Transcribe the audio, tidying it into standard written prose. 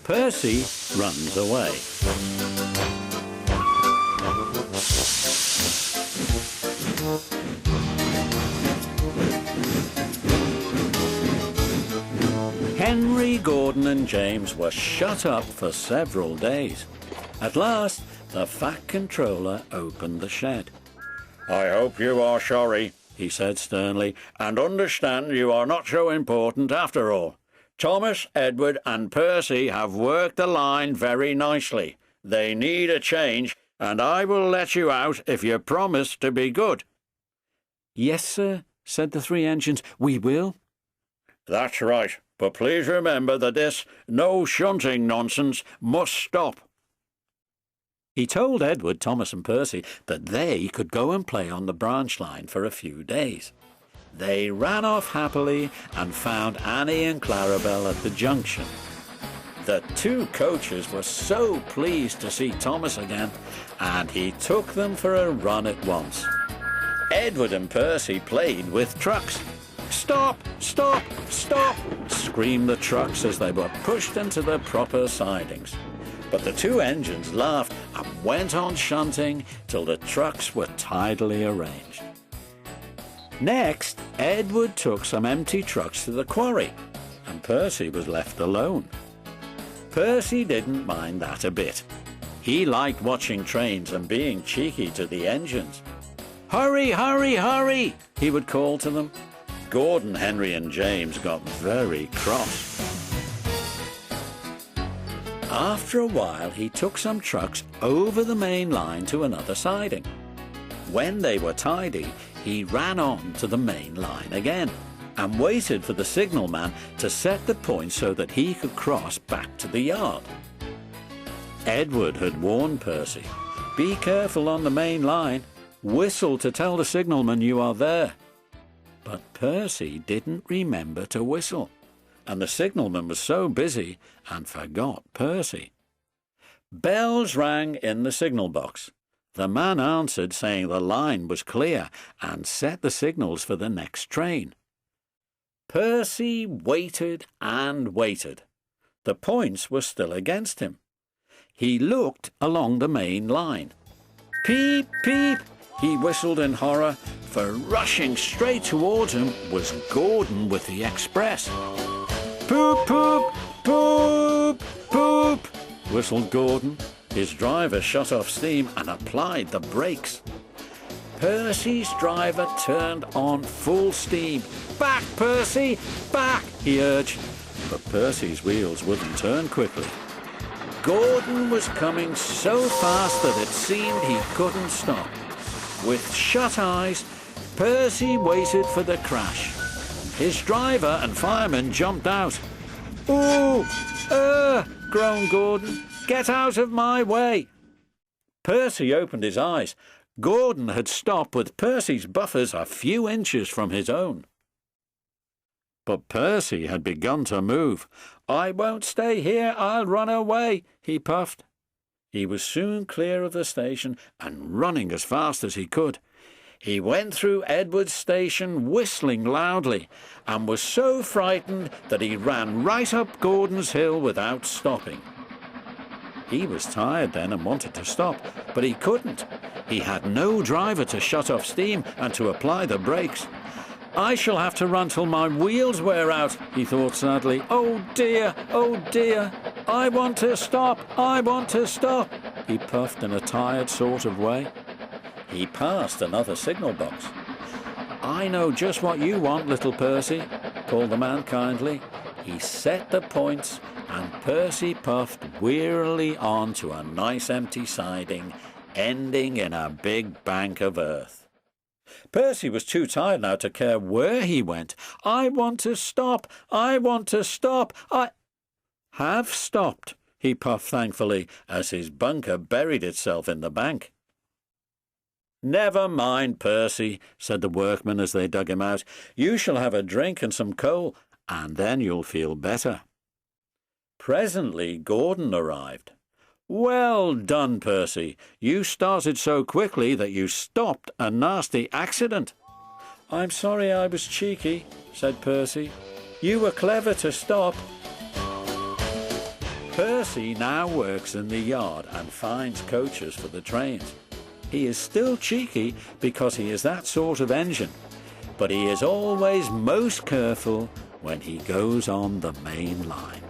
Percy runs away. Henry, Gordon and James were shut up for several days. At last, the Fat Controller opened the shed. "I hope you are sorry," he said sternly, "and understand you are not so important after all. Thomas, Edward and Percy have worked the line very nicely. They need a change, and I will let you out if you promise to be good." "Yes, sir," said the three engines, "we will." "That's right, but please remember that this no shunting nonsense must stop." He told Edward, Thomas and Percy that they could go and play on the branch line for a few days. They ran off happily and found Annie and Clarabel at the junction. The two coaches were so pleased to see Thomas again, and he took them for a run at once. Edward and Percy played with trucks. "Stop! Stop! Stop!" screamed the trucks as they were pushed into the proper sidings. But the two engines laughed and went on shunting till the trucks were tidily arranged. Next, Edward took some empty trucks to the quarry, and Percy was left alone. Percy didn't mind that a bit. He liked watching trains and being cheeky to the engines. "Hurry, hurry, hurry!" he would call to them. Gordon, Henry and James got very cross. After a while, he took some trucks over the main line to another siding. When they were tidy, he ran on to the main line again and waited for the signalman to set the point so that he could cross back to the yard. Edward had warned Percy, "Be careful on the main line. Whistle to tell the signalman you are there." But Percy didn't remember to whistle, and the signalman was so busy and forgot Percy. Bells rang in the signal box. The man answered, saying the line was clear, and set the signals for the next train. Percy waited and waited. The points were still against him. He looked along the main line. "Peep, peep," he whistled in horror, for rushing straight towards him was Gordon with the express. "Poop, poop, poop, poop," whistled Gordon. His driver shut off steam and applied the brakes. Percy's driver turned on full steam. "Back, Percy, back," he urged. But Percy's wheels wouldn't turn quickly. Gordon was coming so fast that it seemed he couldn't stop. With shut eyes, Percy waited for the crash. His driver and fireman jumped out. "Ooh! Groaned Gordon. "Get out of my way!" Percy opened his eyes. Gordon had stopped with Percy's buffers a few inches from his own. But Percy had begun to move. "I won't stay here, I'll run away," he puffed. He was soon clear of the station and running as fast as he could. He went through Edward's station whistling loudly and was so frightened that he ran right up Gordon's hill without stopping. He was tired then and wanted to stop, but he couldn't. He had no driver to shut off steam and to apply the brakes. "I shall have to run till my wheels wear out," he thought sadly. "Oh dear, I want to stop, I want to stop," he puffed in a tired sort of way. He passed another signal box. "I know just what you want, little Percy," called the man kindly. He set the points, and Percy puffed wearily on to a nice empty siding, ending in a big bank of earth. Percy was too tired now to care where he went. "I want to stop, I want to stop, I have stopped," he puffed thankfully as his bunker buried itself in the bank. "Never mind, Percy," said the workmen as they dug him out. "You shall have a drink and some coal, and then you'll feel better." Presently Gordon arrived. "Well done, Percy. You started so quickly that you stopped a nasty accident." "I'm sorry I was cheeky," said Percy. "You were clever to stop." Percy now works in the yard and finds coaches for the trains. He is still cheeky because he is that sort of engine, but he is always most careful when he goes on the main line.